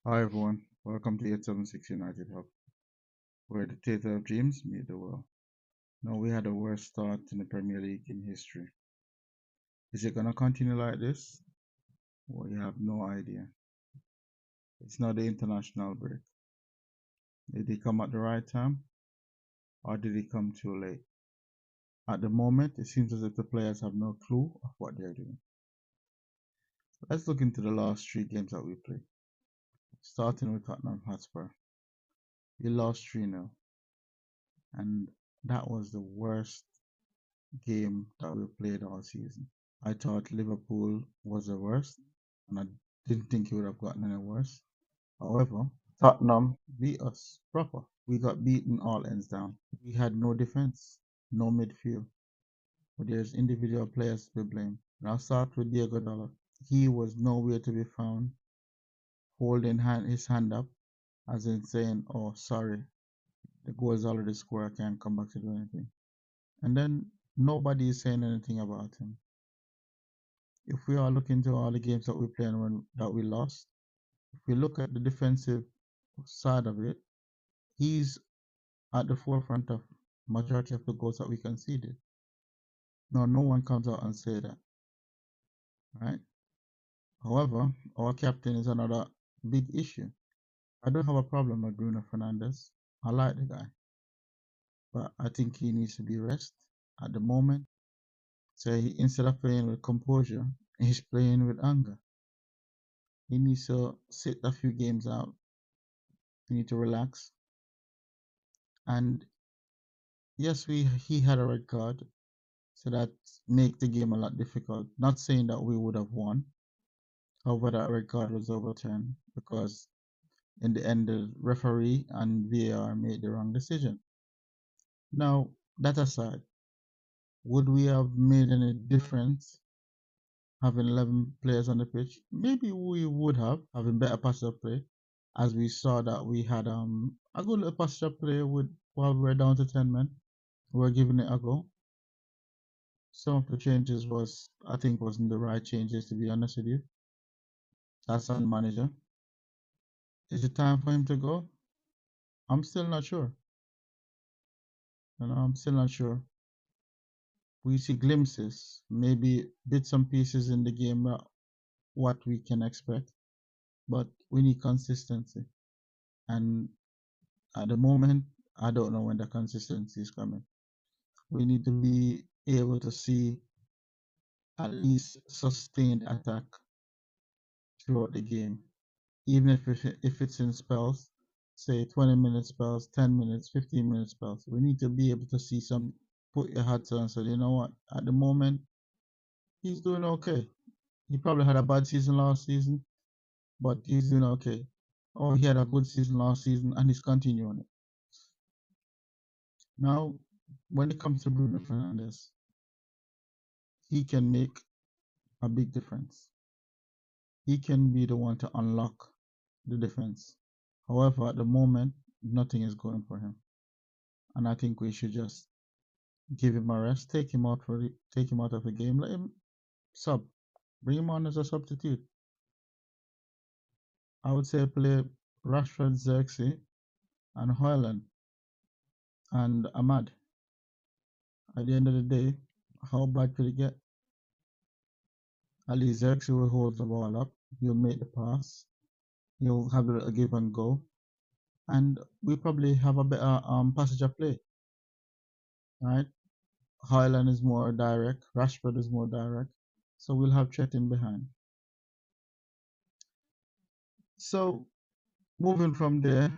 Hi everyone, welcome to 876 United Hub, where the theatre of dreams meet the world. Now we had the worst start in the Premier League in history. Is it gonna continue like this? Well, you have no idea. It's not the international break. Did it come at the right time, or did it come too late? At the moment, it seems as if the players have no clue of what they're doing. Let's look into the last three games that we played. Starting with Tottenham Hotspur. We lost 3-0, and that was the worst game that we played all season. I thought Liverpool was the worst, and I didn't think it would have gotten any worse. However, Tottenham beat us proper. We got beaten all ends down. We had no defense, no midfield. But there's individual players to be blamed. And I'll start with Diego Dalot. He was nowhere to be found, holding his hand up, as in saying, "Oh, sorry, the goal is already scored. I can't come back to do anything." And then nobody is saying anything about him. If we are looking to all the games that we played and that we lost, if we look at the defensive side of it, he's at the forefront of majority of the goals that we conceded. Now, no one comes out and say that, right? However, our captain is another big issue. I don't have a problem with Bruno Fernandes. I like the guy, but I think he needs to be rest at the moment. So instead of playing with composure, he's playing with anger. He needs to sit a few games out. He needs to relax. And yes, he had a red card, so that make the game a lot difficult. Not saying that we would have won, however, that red card was overturned because in the end, the referee and VAR made the wrong decision. Now, that aside, would we have made any difference having 11 players on the pitch? Maybe we would have, having better passage play, as we saw that we had a good little passage play with while we were down to 10 men. We were giving it a go. Some of the changes I think, wasn't the right changes, to be honest with you. That's on the manager. Is it time for him to go? I'm still not sure. I'm still not sure. We see glimpses, maybe bits and pieces in the game, what we can expect, but we need consistency. And at the moment, I don't know when the consistency is coming. We need to be able to see at least sustained attack throughout the game, even if it's in spells, say 20-minute spells, 10 minutes, 15-minute spells. We need to be able to see some, put your hats on and say, you know what, at the moment, he's doing okay. He probably had a bad season last season, but he's doing okay. Or he had a good season last season and he's continuing it. Now, when it comes to Bruno Fernandes, he can make a big difference. He can be the one to unlock the defense. However, at the moment, nothing is going for him. And I think we should just give him a rest, take him out of the game, let him sub, bring him on as a substitute. I would say play Rashford, Xerxes, and Hoyland and Ahmad. At the end of the day, how bad could it get? At least Xerxes will hold the ball up, he'll make the pass, he'll have a little give and go, and we probably have a better passage of play, right? Hoyland is more direct, Rashford is more direct, so we'll have threat in behind. So moving from there,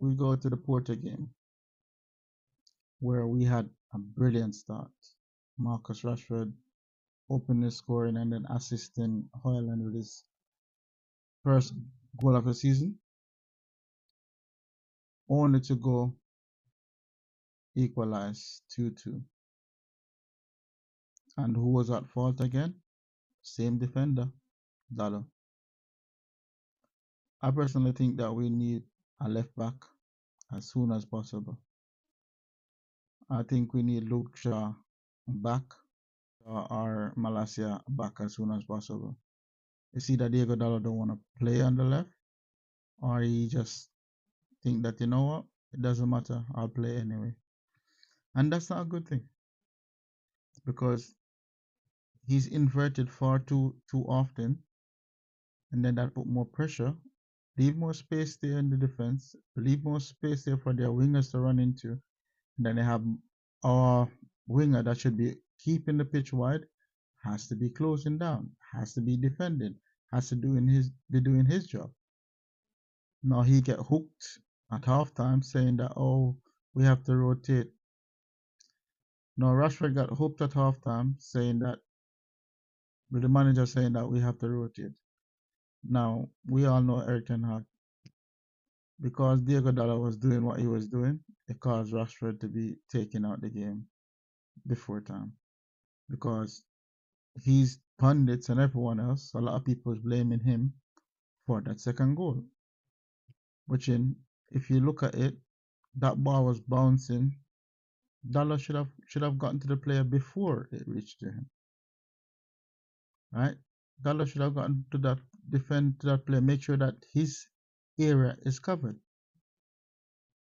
we go to the Porto game, where we had a brilliant start. Marcus Rashford opened the scoring and then assisting Hoyland with his first goal of the season, only to go equalize 2-2. And who was at fault again? Same defender, Dalot. I personally think that we need a left back as soon as possible. I think we need Luke Shaw back or Malacia back as soon as possible. You see that Diego Dallo don't want to play on the left, or he just think that, you know what, it doesn't matter, I'll play anyway. And that's not a good thing because he's inverted far too often, and then that put more pressure, leave more space there in the defense, leave more space there for their wingers to run into. And then they have our winger that should be keeping the pitch wide, has to be closing down, has to be defending, has to be doing his job. Now he get hooked at halftime saying that, oh, we have to rotate. No, Rashford got hooked at halftime saying that, with the manager saying that we have to rotate. Now we all know Eric Ten Hag, because Diego Dalla was doing what he was doing, it caused Rashford to be taken out the game before time, because he's pundits and everyone else, a lot of people is blaming him for that second goal. Which, if you look at it, that ball was bouncing. Dalla should have gotten to the player before it reached to him, right? Dalla should have gotten to that defend to that player, make sure that his area is covered,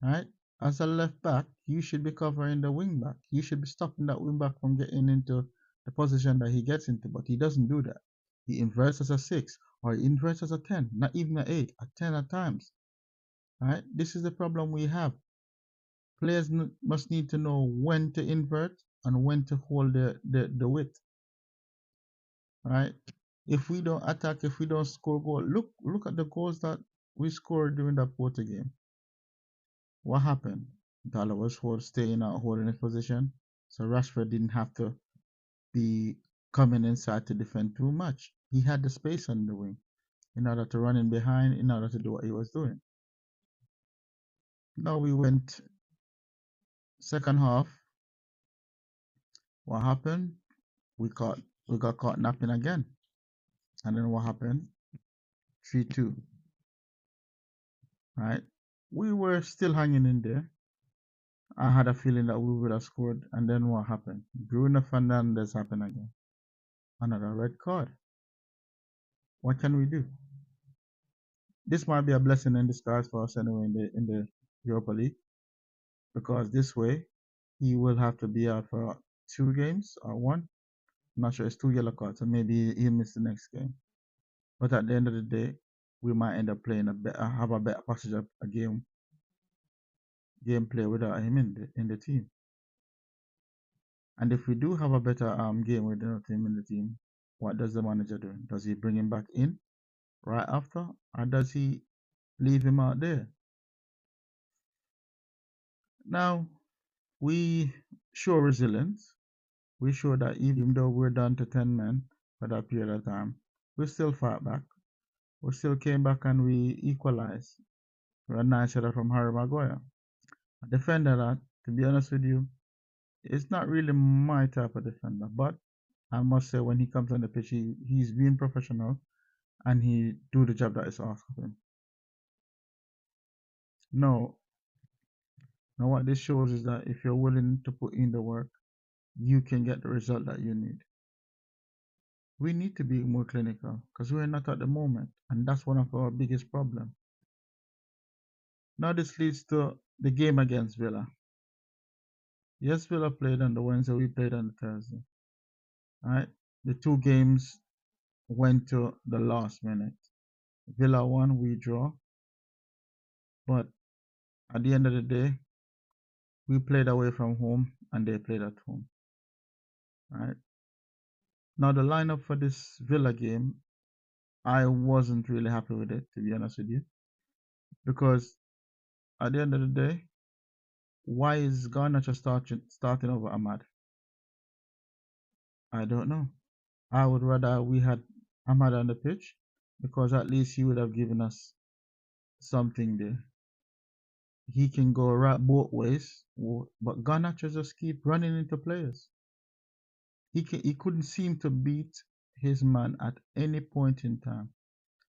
right? As a left back, you should be covering the wing back. You should be stopping that wing back from getting into the position that he gets into, but he doesn't do that. He inverts as a 6, or he inverts as a 10, not even an 8, a 10 at times, right? This is the problem we have. Players must need to know when to invert and when to hold the width, right? If we don't attack, if we don't score goal, look at the goals that we scored during that Porto game. What happened? Dalla was staying out, holding his position, so Rashford didn't have to be coming inside to defend too much. He had the space on the wing in order to run in behind, in order to do what he was doing. Now we went second half. What happened? We got caught napping again. And then what happened? 3-2. Right? We were still hanging in there. I had a feeling that we would have scored. And then what happened? Bruno Fernandes happened again. Another red card. What can we do? This might be a blessing in disguise for us anyway in the Europa League, because this way he will have to be out for 2 games or 1. I'm not sure, it's 2 yellow cards, so maybe he'll miss the next game. But at the end of the day, we might end up playing have a better passage of a gameplay without him in the team. And if we do have a better game without him in the team, what does the manager do? Does he bring him back in right after, or does he leave him out there? Now, we show resilience. We show that even though we're down to 10 men for that period of time, we still fought back. We still came back and we equalized. We a nice header from Harry Maguire. A defender that, to be honest with you, is not really my type of defender. But I must say, when he comes on the pitch, he's being professional and he do the job that is asked of him. No, now what this shows is that if you're willing to put in the work, you can get the result that you need. We need to be more clinical because we're not at the moment, and that's one of our biggest problems. Now this leads to the game against Villa. Yes, Villa played on the Wednesday, we played on the Thursday. Right? The 2 games went to the last minute. Villa won, we draw. But at the end of the day, we played away from home and they played at home. Right? Now the lineup for this Villa game, I wasn't really happy with it, to be honest with you. Because at the end of the day, why is Garnacho starting over Ahmad? I don't know. I would rather we had Ahmad on the pitch, because at least he would have given us something there. He can go right both ways, but Garnacho just keep running into players. He couldn't seem to beat his man at any point in time.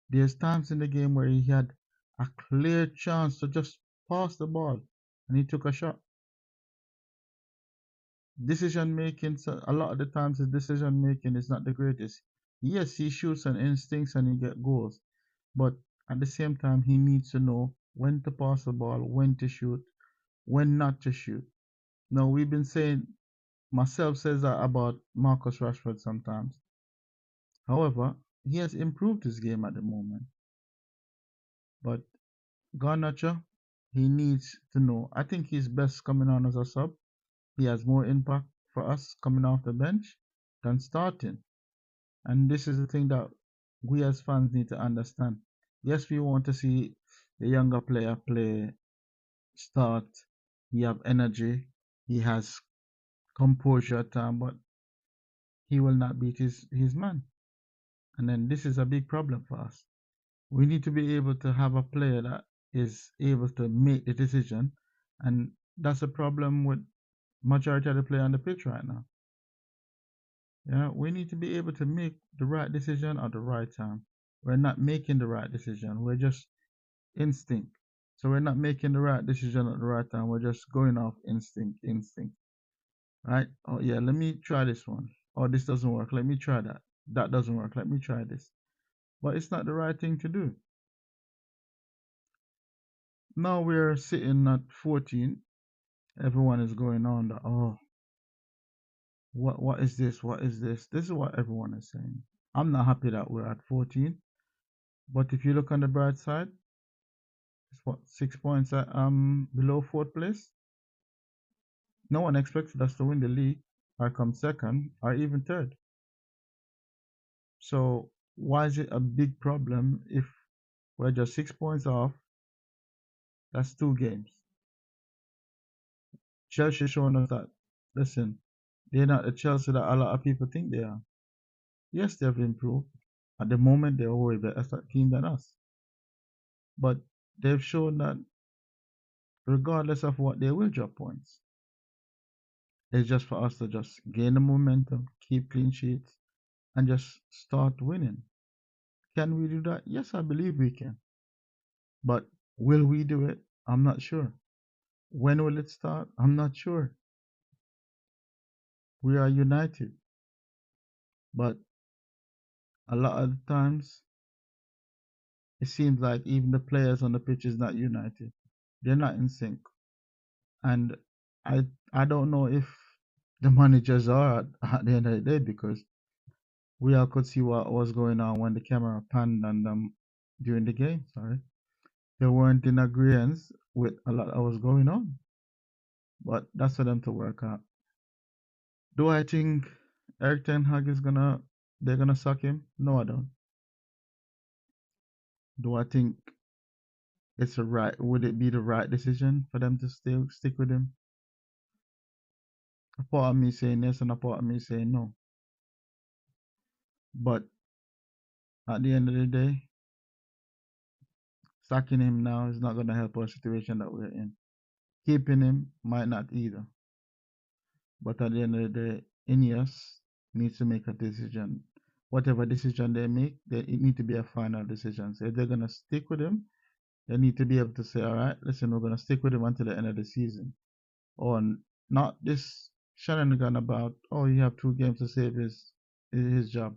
There's times in the game where he had a clear chance to just pass the ball and he took a shot. Decision making, so a lot of the times his decision making is not the greatest. Yes, he shoots on instincts and he get goals, but At the same time, he needs to know when to pass the ball, when to shoot, when not to shoot. Now, we've been saying, myself says that about Marcus Rashford sometimes. However, he has improved his game at the moment. But Garnacho, he needs to know. I think he's best coming on as a sub. He has more impact for us coming off the bench than starting. And this is the thing that we as fans need to understand. Yes, we want to see the younger player play, start. He have energy. He has composure time, but he will not beat his man. And then this is a big problem for us. We need to be able to have a player that is able to make the decision, and that's a problem with majority of the player on the pitch right now. Yeah, we need to be able to make the right decision at the right time. We're not making the right decision. We're just instinct. So we're not making the right decision at the right time. We're just going off instinct. Right? Oh yeah, let me try this one. Oh, this doesn't work. Let me try that. That doesn't work. Let me try this. But it's not the right thing to do. Now we're sitting at 14. Everyone is going on that, oh, what is this? What is this? This is what everyone is saying. I'm not happy that we're at 14. But if you look on the bright side, it's what, 6 points below fourth place. No one expected us to win the league or come second or even third. So why is it a big problem if we're just 6 points off? That's 2 games. Chelsea showing us that, listen, they're not the Chelsea that a lot of people think they are. Yes, they've improved. At the moment, they're a way better team than us. But they've shown that regardless of what, they will drop points. It's just for us to just gain the momentum, keep clean sheets, and just start winning. Can we do that? Yes, I believe we can. But will we do it? I'm not sure. When will it start? I'm not sure. We are united. But a lot of the times, it seems like even the players on the pitch is not united. They're not in sync. And I don't know if the managers are at the end of the day, because we all could see what was going on when the camera panned on them during the game. Sorry, they weren't in agreement with a lot that was going on, but that's for them to work out. Do I think Eric Ten Hag is gonna they're gonna suck him? No, I don't. Do I think it's a right? Would it be the right decision for them to still stick with him? A part of me saying yes, and a part of me saying no. But at the end of the day, sacking him now is not going to help our situation that we're in. Keeping him might not either. But at the end of the day, Ineos needs to make a decision. Whatever decision they make, it need to be a final decision. So if they're going to stick with him, they need to be able to say, all right, listen, we're going to stick with him until the end of the season. Or not this shenanigan about, oh, you have 2 games to save his job.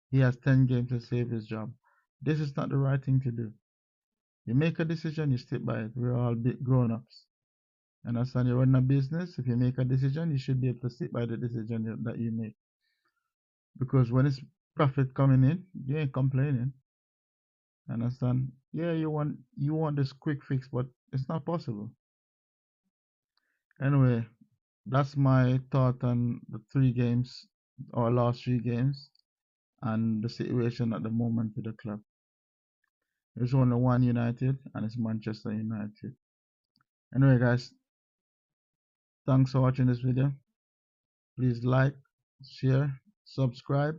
He has 10 games to save his job. This is not the right thing to do. You make a decision, you stick by it. We're all big grown-ups. Understand? You run a business. If you make a decision, you should be able to stick by the decision that you make. Because when it's profit coming in, you ain't complaining. Understand? Yeah, you want this quick fix, but it's not possible. Anyway, that's my thought on the 3 games, or last 3 games, and the situation at the moment with the club. There's only one United, and it's Manchester United. Anyway, guys, thanks for watching this video. Please like, share, subscribe,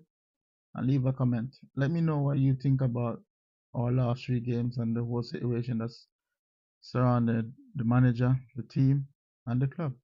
and leave a comment. Let me know what you think about our last 3 games and the whole situation that's surrounded the manager, the team, and the club.